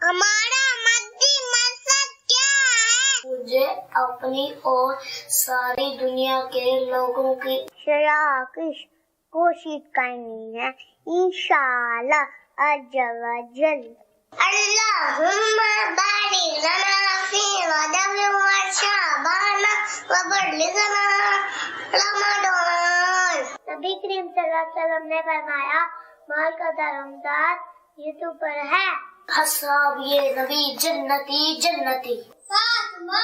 ہمارا مدی مقصد کیا ہے؟ مجھے اپنی اور ساری دنیا کے لوگوں کی شراکش کوشش کرنی ہے انشاءاللہ عز و جل۔ اللہم بارک لنا فی رجب و شعبان و بلغنا رمضان۔ نبی کریم صلی اللہ علیہ وسلم نے فرمایا مال کا دارومدار یہ تو پر ہے، اصحاب یہ نبی جنتی جنتی، فاطمہ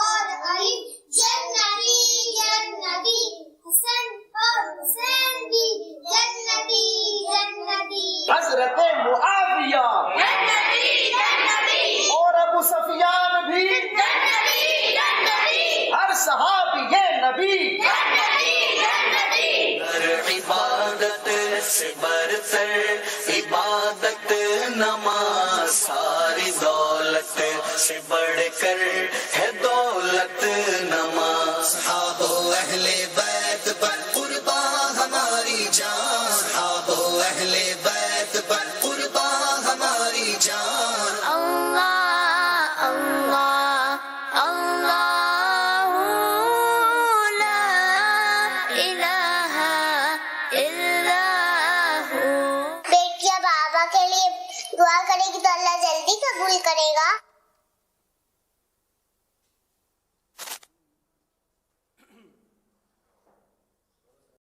اور علی جنتی جنتی، حسن اور حسین بھی جنتی جنتی، حضرت معاویہ جنتی جنتی، اور ابو سفیان بھی جنتی جنتی، ہر صحابی یہ نبی جنتی جنتی۔ عبادت سے برتر عبادت نماز، ساری دولت سے بڑھ کر ہے دولت نماز۔ صحاب و اہل بیت پر قربان ہماری جان، صحاب و اہل بیت پر قربان ہماری جان۔ اللہ اللہ اللہ لا الہ الا ہو۔ بیٹیا بابا کے لیے دعا کرے گی تو اللہ جلدی قبول کرے گا۔